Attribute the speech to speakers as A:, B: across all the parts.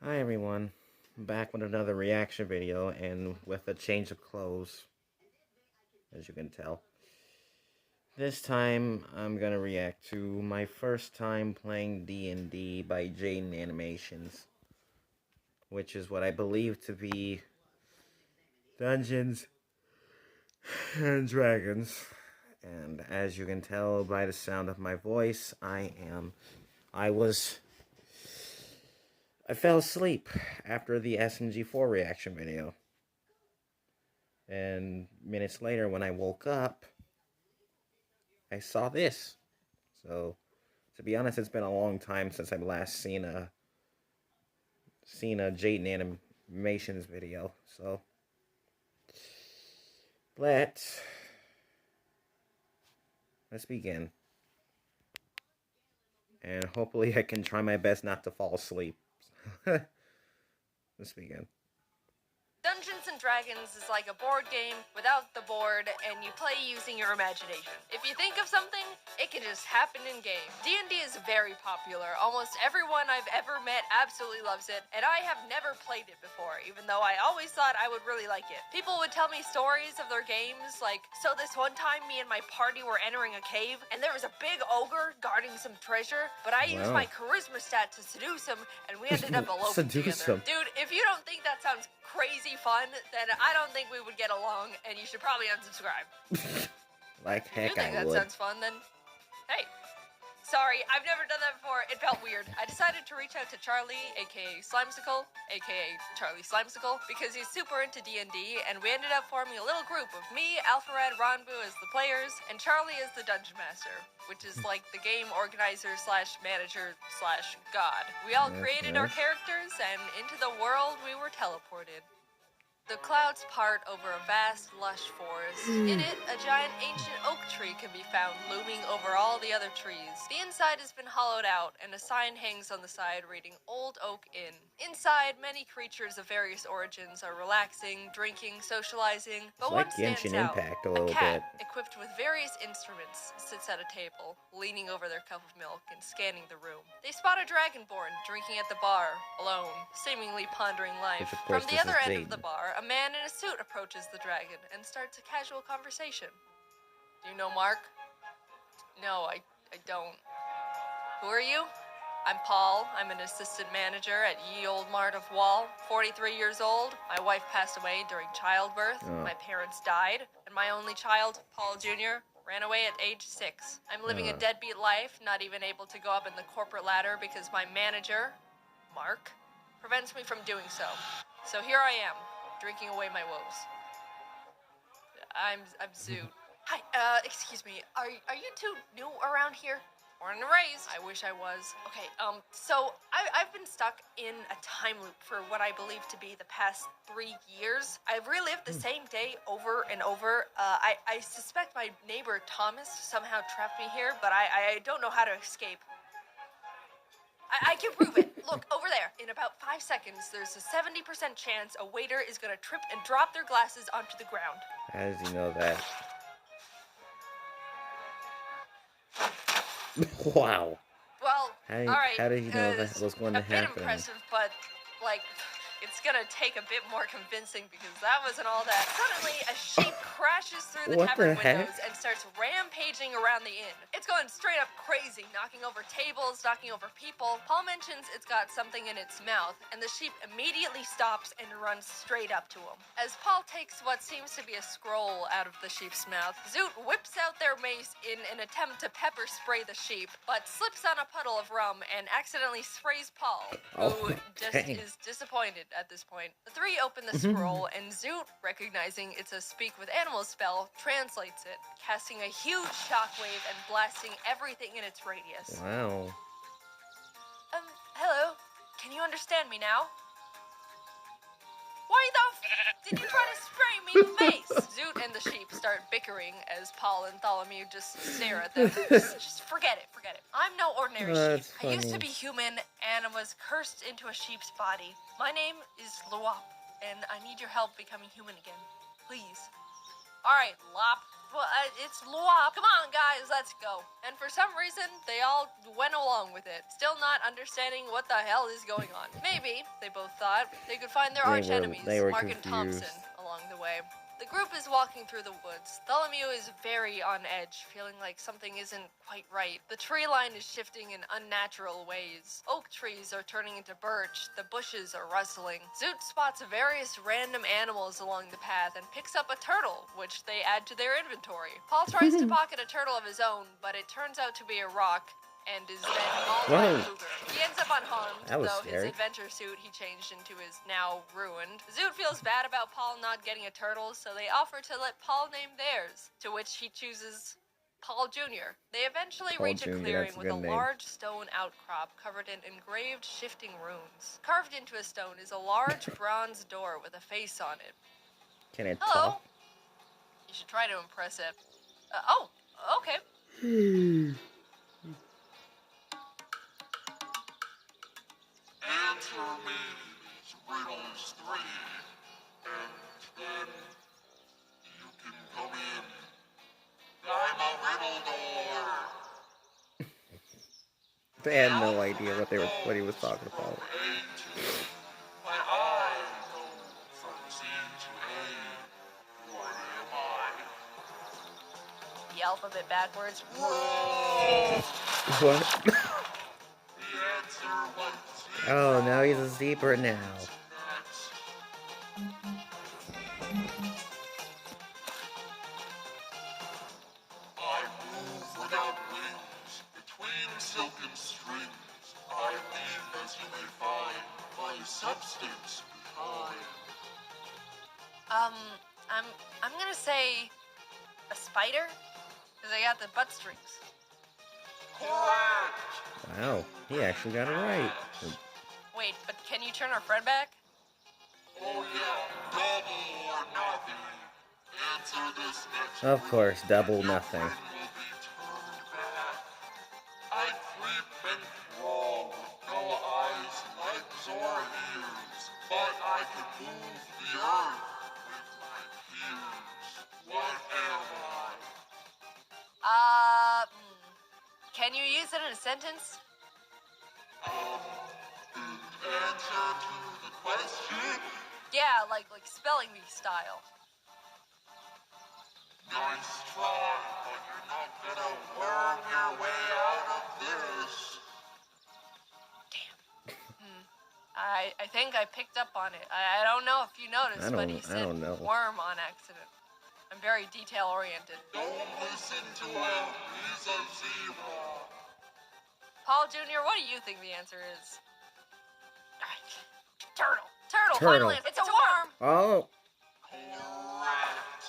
A: Hi everyone, back with another reaction video and with a change of clothes, as you can tell. This time I'm gonna react to my first time playing D&D by Jaiden Animations, which is what I believe to be Dungeons and Dragons. And as you can tell by the sound of my voice, I fell asleep after the SMG4 reaction video. And minutes later, when I woke up, I saw this. So, to be honest, it's been a long time since I've last seen a Jaiden Animations video. So, let's begin. And hopefully I can try my best not to fall asleep. Let's begin.
B: Dungeons and Dragons is like a board game without the board, and you play using your imagination. If you think of something, it can just happen in game. D&D is very popular. Almost everyone I've ever met absolutely loves it, and I have never played it before, even though I always thought I would really like it. People would tell me stories of their games, like, so this one time me and my party were entering a cave, and there was a big ogre guarding some treasure, but I used my charisma stat to seduce him, and we ended up eloping together. Dude, if you don't think that sounds crazy fun, then I don't think we would get along, and you should probably unsubscribe.
A: Like heck,
B: if you think that sounds fun, then hey. Sorry, I've never done that before. It felt weird. I decided to reach out to Charlie, aka Slimesicle, aka Charlie Slimesicle, because he's super into D&D, and we ended up forming a little group of me, Alpharad, Ronbu as the players, and Charlie as the Dungeon Master, which is like the game organizer slash manager slash god. We all created our characters, and into the world we were teleported. The clouds part over a vast, lush forest. In it, a giant ancient oak tree can be found looming over all the other trees. The inside has been hollowed out, and a sign hangs on the side reading Old Oak Inn. Inside, many creatures of various origins are relaxing, drinking, socializing, but one stands out. A cat, equipped with various instruments, sits at a table, leaning over their cup of milk and scanning the room. They spot a dragonborn drinking at the bar, alone, seemingly pondering life. From the other end of the bar, a man in a suit approaches the dragon and starts a casual conversation. Do you know Mark? No, I don't. Who are you? I'm Paul. I'm an assistant manager at Ye Old Mart of Wall. 43 years old. My wife passed away during childbirth. My parents died. And my only child, Paul Jr., ran away at age 6. I'm living a deadbeat life, not even able to go up in the corporate ladder because my manager, Mark, prevents me from doing so. So here I am, drinking away my woes. I'm Zoot. Hi, excuse me, are you two new around here? Born and raised. I wish I was. Okay, so I've been stuck in a time loop for what I believe to be the past 3 years. I've relived the same day over and over. I suspect my neighbor Thomas somehow trapped me here, but I don't know how to escape. I can prove it. Look, over there. In about 5 seconds, there's a 70% chance a waiter is gonna trip and drop their glasses onto the ground.
A: How does he know that? Wow.
B: Well, alright.
A: How did he know that was going to happen?
B: A bit impressive, but, like, it's gonna take a bit more convincing because that wasn't all that. Suddenly, a sheep crashes through the tavern windows and starts rampaging around the inn. It's going straight up crazy, knocking over tables, knocking over people. Paul mentions it's got something in its mouth, and the sheep immediately stops and runs straight up to him. As Paul takes what seems to be a scroll out of the sheep's mouth, Zoot whips out their mace in an attempt to pepper spray the sheep, but slips on a puddle of rum and accidentally sprays Paul, who is disappointed at this point. The three open the scroll, and Zoot, recognizing it's a speak with animals spell, translates it, casting a huge shockwave and blasting everything in its radius.
A: Wow.
B: Hello? Can you understand me now? Why did you try to spray me in the face? Zoot and the sheep start bickering as Paul and Tholomew just stare at them. Just forget it. I'm no ordinary sheep. I used to be human and was cursed into a sheep's body. My name is Luop, and I need your help becoming human again. Please. Alright, Lop. Well, it's Loop. Come on, guys, let's go. And for some reason, they all went along with it, still not understanding what the hell is going on. Maybe, they both thought, they could find their arch enemies,
A: they were
B: Mark and
A: confused.
B: Thompson, along the way. The group is walking through the woods. Bartholomew is very on edge, feeling like something isn't quite right. The tree line is shifting in unnatural ways. Oak trees are turning into birch. The bushes are rustling. Zoot spots various random animals along the path and picks up a turtle, which they add to their inventory. Paul tries to pocket a turtle of his own, but it turns out to be a rock and is then mauled by a cougar. He ends up unharmed, though his adventure suit he changed into is now ruined. Zoot feels bad about Paul not getting a turtle, so they offer to let Paul name theirs, to which he chooses Paul Jr. They eventually reach a clearing with a large stone outcrop covered in engraved shifting runes. Carved into a stone is a large bronze door with a face on it.
A: Can it
B: Hello.
A: talk?
B: You should try to impress it. Oh, okay.
C: Answer me these riddles 3, and then you can come in. I'm a riddle door.
A: They had no idea what he was talking about.
C: My eye go from Z to A. What am I?
B: The alphabet backwards.
A: What?
C: The answer was
A: Oh, now he's a zebra now.
C: I move without wings, between silken strings. I leave, as you may find, my substance behind.
B: I'm gonna say a spider, because I got the butt strings.
C: Correct!
A: Wow, he actually got it right.
B: Wait, but can you turn our friend back?
C: Oh yeah, double or nothing. Answer this next
A: Of course, double nothing.
C: will be turned back. I creep and crawl with no eyes, legs, or ears, but I can move the earth with my peers. What am I?
B: Can you use it in a sentence?
C: The answer to the question?
B: Yeah, like spelling bee style.
C: Nice try, but you're not gonna worm your way out of this.
B: I think I picked up on it. I don't know if you noticed, but he said worm on accident. I'm very detail-oriented.
C: Don't listen to him, he's a zebra.
B: Paul Jr., what do you think the answer is? Turtle.
A: Turtle.
B: Finally, it's a worm.
A: Oh,
C: Correct.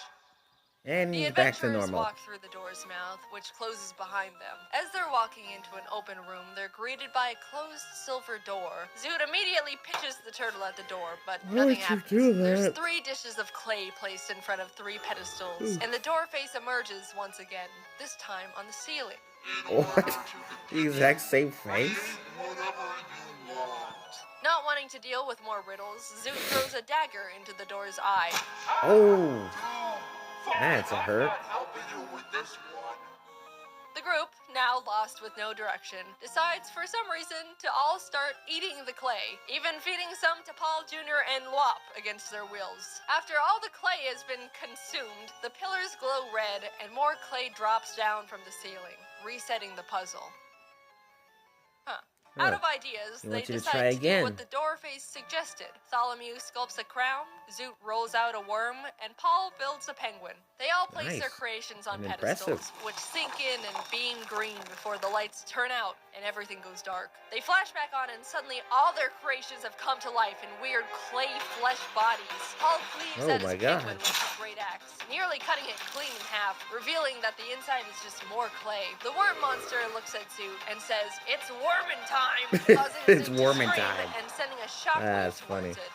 A: and
B: The
A: he's back to
B: adventurers
A: normal.
B: walk through the door's mouth, which closes behind them. As they're walking into an open room, they're greeted by a closed silver door. Zoot immediately pitches the turtle at the door, but nothing happens. There's 3 dishes of clay placed in front of 3 pedestals, and the door face emerges once again, this time on the ceiling.
A: What? The exact same face?
C: Whatever you want.
B: Not wanting to deal with more riddles, Zoot throws a dagger into the door's eye.
A: Oh, that's a hurt.
C: I'm not helping you with this one.
B: The group, now lost with no direction, decides for some reason to all start eating the clay, even feeding some to Paul Jr. and Lop against their wills. After all the clay has been consumed, the pillars glow red and more clay drops down from the ceiling, resetting the puzzle. Out of ideas, they decide to do what the door face suggested. Bartholomew sculpts a crown, Zoot rolls out a worm, and Paul builds a penguin. They all place their creations on pedestals, which sink in and beam green before the lights turn out and everything goes dark. They flash back on and suddenly all their creations have come to life in weird clay flesh bodies. Paul cleaves at his penguin with a great axe, nearly cutting it clean in half, revealing that the inside is just more clay. The worm monster looks at Zoot and says, "It's wormin' time!" causing
A: It's
B: Zoot to
A: wormin'
B: scream
A: time.
B: and sending a shockwave
A: That's
B: towards
A: funny.
B: it,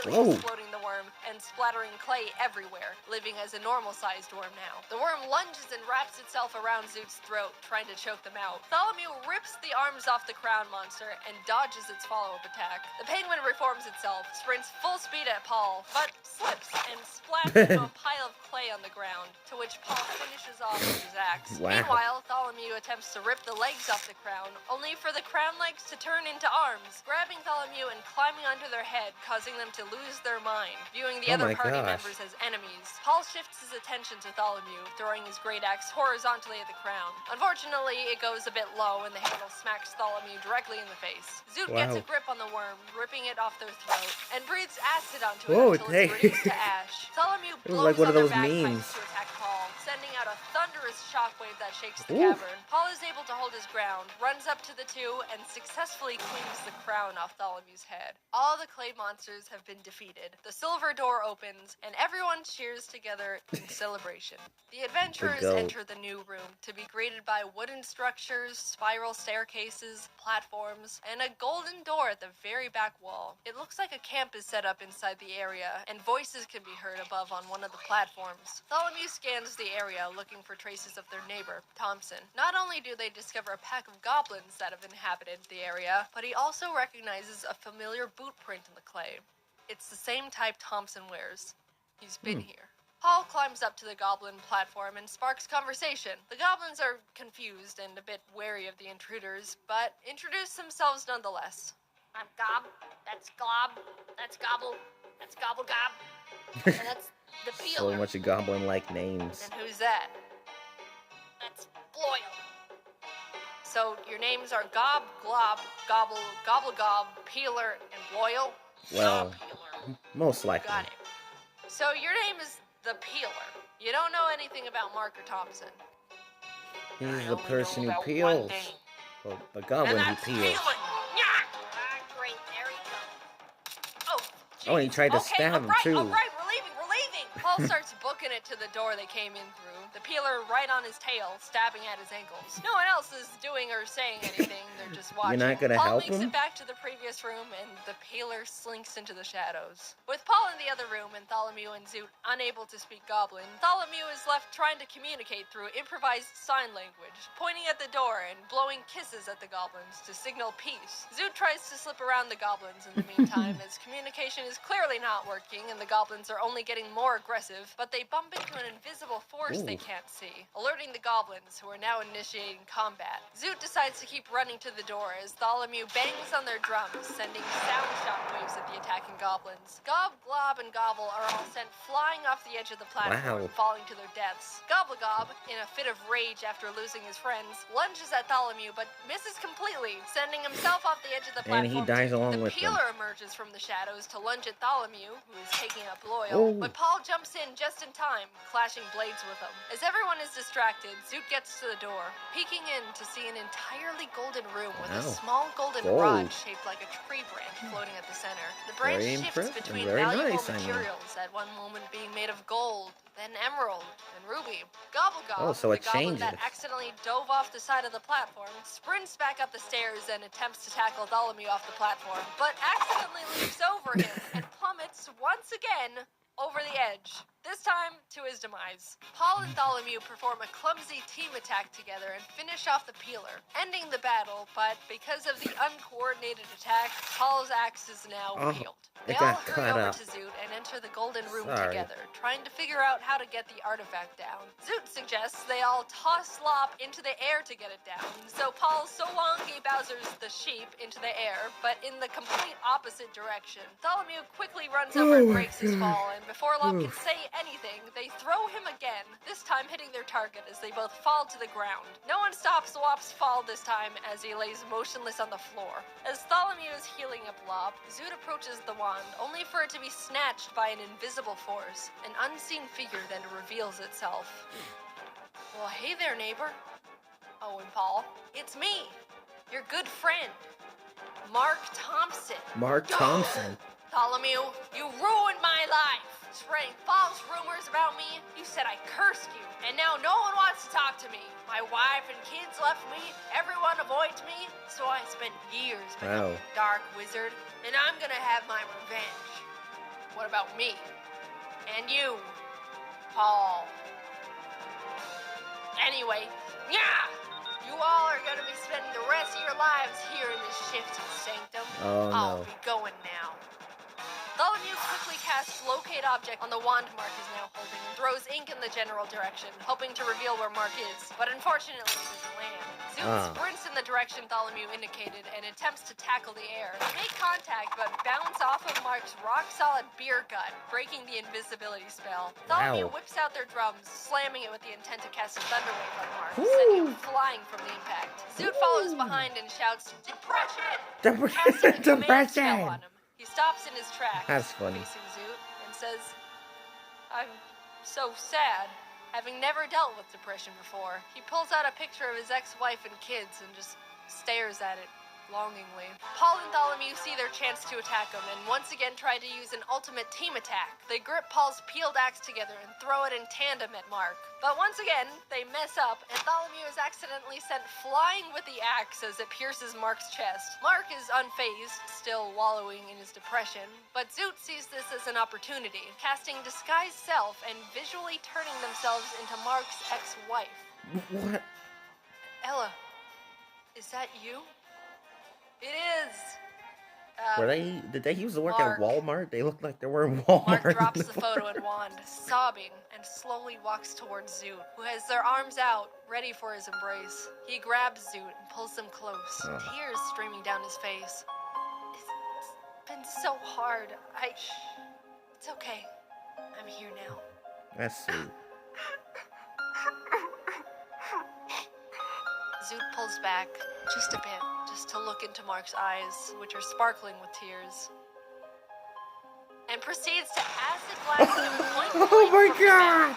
B: immediately exploding the worm and and splattering clay everywhere, living as a normal-sized worm now. The worm lunges and wraps itself around Zoot's throat, trying to choke them out. Tholomew rips the arms off the crown monster and dodges its follow-up attack. The penguin reforms itself, sprints full speed at Paul, but slips and splats into a pile of clay on the ground, to which Paul finishes off with his axe.
A: Wow.
B: Meanwhile, Tholomew attempts to rip the legs off the crown, only for the crown legs to turn into arms, grabbing Tholomew and climbing onto their head, causing them to lose their mind, viewing the
A: Oh
B: other
A: my
B: party
A: gosh.
B: members as enemies. Paul shifts his attention to Tholomew, throwing his great axe horizontally at the crown. Unfortunately, it goes a bit low and the handle smacks Tholomew directly in the face. Zoot gets a
A: Wow.
B: grip on the worm, ripping it off their throat, and breathes acid onto it
A: Whoa,
B: until
A: dang.
B: it's reduced to ash. Tholomew
A: It was
B: blows
A: like one
B: on
A: of
B: their
A: those
B: bagpipes
A: memes.
B: to attack Paul, sending out a thunderous shockwave that shakes the
A: Ooh.
B: cavern. Paul is able to hold his ground, runs up to the two, and successfully cleans the crown off Tholomew's head. All the clay monsters have been defeated. The silver door opens, and everyone cheers together in celebration. The adventurers
A: goat.
B: enter the new room to be greeted by wooden structures, spiral staircases, platforms, and a golden door at the very back wall. It looks like a camp is set up inside the area, and voices can be heard above on one of the platforms. Tholomew scans the area looking for traces of their neighbor, Thompson. Not only do they discover a pack of goblins that have inhabited the area, but he also recognizes a familiar boot print in the clay. It's the same type Thompson wears. He's been here. Paul climbs up to the goblin platform and sparks conversation. The goblins are confused and a bit wary of the intruders, but introduce themselves nonetheless. I'm Gob, that's Glob, that's Gobble, that's Gobble Gob, and that's the
A: So
B: Peeler.
A: much goblin-like names.
B: And who's that? That's Bloyle. So your names are Gob, Glob, Gobble, Gobble Gob, Peeler, and Bloyle?
A: Well,
B: Peeler.
A: most likely.
B: Got it. So your name is the Peeler. You don't know anything about Marker Thompson.
A: He's
C: I
A: the
C: only
A: person
C: know
A: who
C: about
A: peels.
C: one thing.
A: Well, the
C: And
A: goblin who
C: that's
A: peels.
C: peeling. Yeah.
B: Great, there he comes. Oh,
A: Oh, and he tried to stab him, too.
B: All right, we're leaving. Paul starts booking it to the door they came in through, the peeler right on his tail, stabbing at his ankles. No one else is doing or saying anything, they're just watching.
A: You're not gonna
B: Paul
A: help
B: makes
A: him?
B: it back to the previous room, and the peeler slinks into the shadows. With Paul in the other room and Tholomew and Zoot unable to speak Goblin, Tholomew is left trying to communicate through improvised sign language, pointing at the door and blowing kisses at the goblins to signal peace. Zoot tries to slip around the goblins in the meantime, as communication is clearly not working and the goblins are only getting more aggressive, but they bump into an invisible force they
A: Ooh.
B: can't see, alerting the goblins, who are now initiating combat. Zoot decides to keep running to the door as Tholomew bangs on their drums, sending sound shockwaves at the attacking goblins. Gob, Glob, and Gobble are all sent flying off the edge of the platform,
A: Wow.
B: falling to their deaths. Gobblegob, in a fit of rage after losing his friends, lunges at Tholomew but misses completely, sending himself off the edge of the
A: And
B: platform.
A: he dies along
B: the
A: with them.
B: peeler emerges from the shadows to lunge at Tholomew, who is taking up Loyal,
A: Oh.
B: but Paul jumps in just in time, clashing blades with him. As everyone is distracted, Zoot gets to the door, peeking in to see an entirely golden room with a
A: Wow.
B: small golden
A: Gold.
B: rod shaped like a tree branch floating at the center. The branch
A: Very
B: shifts
A: impressive,
B: between
A: very
B: valuable
A: nice, I mean.
B: materials, at one moment being made of gold, then emerald, and ruby. Gobblegob,
A: Oh, so
B: the
A: it
B: goblin that
A: changes.
B: accidentally dove off the side of the platform, sprints back up the stairs and attempts to tackle Tholomew off the platform, but accidentally leaps over him and plummets once again over the edge, this time to his demise. Paul and Tholomew perform a clumsy team attack together and finish off the peeler, ending the battle, but because of the uncoordinated attack, Paul's axe is now
A: Oh,
B: peeled.
A: it
B: They
A: got
B: all hurry
A: cut
B: over
A: up.
B: to Zoot and enter the golden room
A: Sorry.
B: together, trying to figure out how to get the artifact down. Zoot suggests they all toss Slop into the air to get it down, so Paul Solongi Bowser's the sheep into the air, but in the complete opposite direction. Tholomew quickly runs over and breaks his fall, and before Lop can say anything, they throw him again, this time hitting their target as they both fall to the ground. No one stops Lop's fall this time as he lays motionless on the floor. As Tholomew is healing up Lop, Zoot approaches the wand, only for it to be snatched by an invisible force. An unseen figure then reveals itself. Well, hey there, neighbor. Oh, and Paul, it's me, your good friend, Mark Thompson.
A: Mark Thompson.
B: Tholomew, you ruined my life, spreading false rumors about me. You said I cursed you, and now no one wants to talk to me. My wife and kids left me, everyone avoids me, so I spent years becoming
A: Wow.
B: a dark wizard, and I'm gonna have my revenge. What about me? And you, Paul. Anyway, yeah! You all are gonna be spending the rest of your lives here in this shifting sanctum.
A: Oh,
B: I'll
A: no.
B: be going now. Bartholomew quickly casts Locate Object on the wand Mark is now holding and throws ink in the general direction, hoping to reveal where Mark is, but unfortunately it doesn't land. Zoot sprints in the direction Bartholomew indicated and attempts to tackle the air. They make contact, but bounce off of Mark's rock-solid beer gut, breaking the invisibility spell. Bartholomew whips out their drums, slamming it with the intent to cast a thunderwave on Mark, sending him flying from the impact. Zoot follows behind and shouts, "Depression!" casting a command spell on him. He stops in his tracks,
A: That's funny.
B: facing Zoot, and says, "I'm so sad, having never dealt with depression before." He pulls out a picture of his ex-wife and kids and just stares at it longingly. Paul and Bartholomew see their chance to attack him and once again try to use an ultimate team attack. They grip Paul's peeled axe together and throw it in tandem at Mark. But once again, they mess up and Bartholomew is accidentally sent flying with the axe as it pierces Mark's chest. Mark is unfazed, still wallowing in his depression, but Zoot sees this as an opportunity, casting Disguise Self and visually turning themselves into Mark's ex-wife.
A: What?
B: Ella, is that you? It is.
A: Did they used to work
B: Mark.
A: at Walmart? They look like they were in Walmart.
B: Mark drops the photo and wand, sobbing, and slowly walks towards Zoot, who has their arms out, ready for his embrace. He grabs Zoot and pulls them close, tears streaming down his face. It's been so hard. It's okay. I'm here now.
A: That's sweet.
B: Zoot pulls back just a bit, just to look into Mark's eyes, which are sparkling with tears, and proceeds to acid blast him point blank.
A: Oh my god!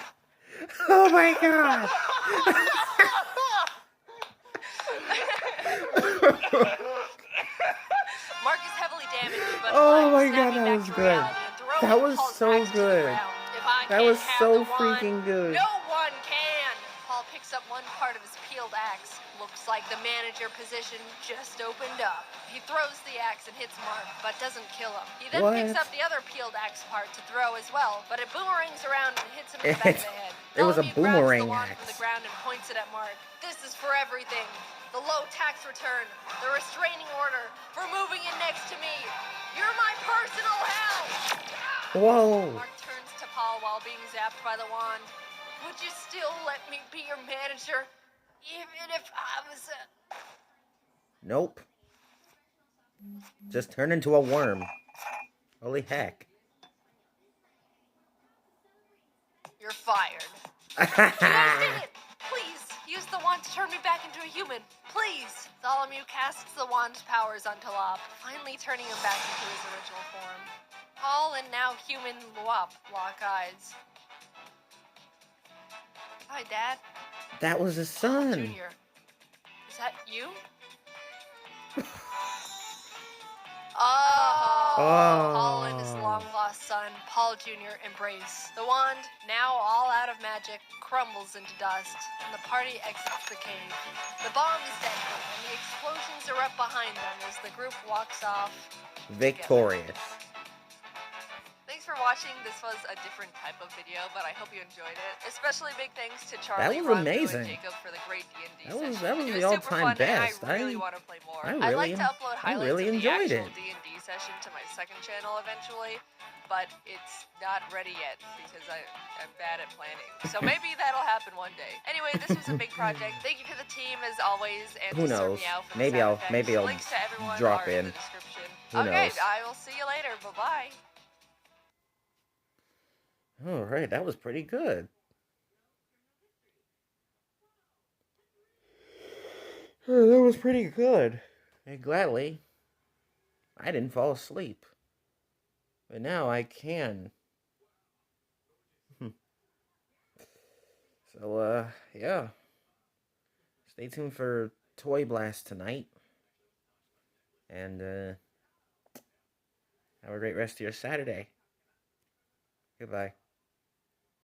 A: Oh my god!
B: Mark is heavily damaged, but
A: Oh my
B: snapping
A: god, that
B: back
A: was
B: to
A: good.
B: reality and throwing
A: That was
B: Paul's
A: so
B: axe to the
A: good.
B: ground. If I
A: That
B: can't
A: was
B: have
A: so
B: the wand,
A: freaking good.
B: No one can. Paul picks up one part of his peeled axe. Looks like the manager position just opened up. He throws the axe and hits Mark, but doesn't kill him. He then picks
A: What?
B: up the other peeled axe part to throw as well, but it boomerangs around and hits him in the back of the head.
A: It was a
B: Bartholomew grabs
A: boomerang
B: the wand
A: axe.
B: from the ground and points it at Mark. This is for everything. The low tax return, the restraining order, for moving in next to me. You're my personal hell!
A: Whoa!
B: Mark turns to Paul while being zapped by the wand. Would you still let me be your manager? Even if I was a...
A: Nope. Just turn into a worm. Holy heck.
B: You're fired. You guys did it! Please, use the wand to turn me back into a human. Please! Bartholomew casts the wand's powers on Talop, finally turning him back into his original form. Paul and now human Luop lock eyes. Hi, Dad.
A: That was his son.
B: Junior. Is that you? Paul and his long-lost son, Paul Jr., embrace. The wand, now all out of magic, crumbles into dust, and the party exits the cave. The bomb is dead, and the explosions erupt behind them as the group walks off.
A: Victorious.
B: Thanks for watching. This was a different type of video, but I hope you enjoyed it. Especially big thanks to Charlie,
A: was
B: Rocco,
A: amazing.
B: and Jacob for the great D&D
A: That was
B: session. It
A: the
B: super
A: all-time
B: fun, and
A: best.
B: I really want to play more.
A: I
B: I'd
A: really
B: like to upload highlights
A: really
B: of the
A: enjoyed
B: actual
A: it.
B: D&D session to my second channel eventually, but it's not ready yet because I'm bad at planning. So maybe that'll happen one day. Anyway, this was a big project. Thank you to the team as always, and
A: Who
B: to
A: knows?
B: Meow for the
A: Maybe
B: sound
A: I'll-
B: effects.
A: maybe I'll
B: Links to everyone
A: drop
B: are
A: in.
B: in the description.
A: Who
B: Okay,
A: knows?
B: I will see you later. Bye-bye.
A: Alright, that was pretty good. That was pretty good. And gladly, I didn't fall asleep. But now I can. So, yeah. Stay tuned for Toy Blast tonight. And, have a great rest of your Saturday. Goodbye.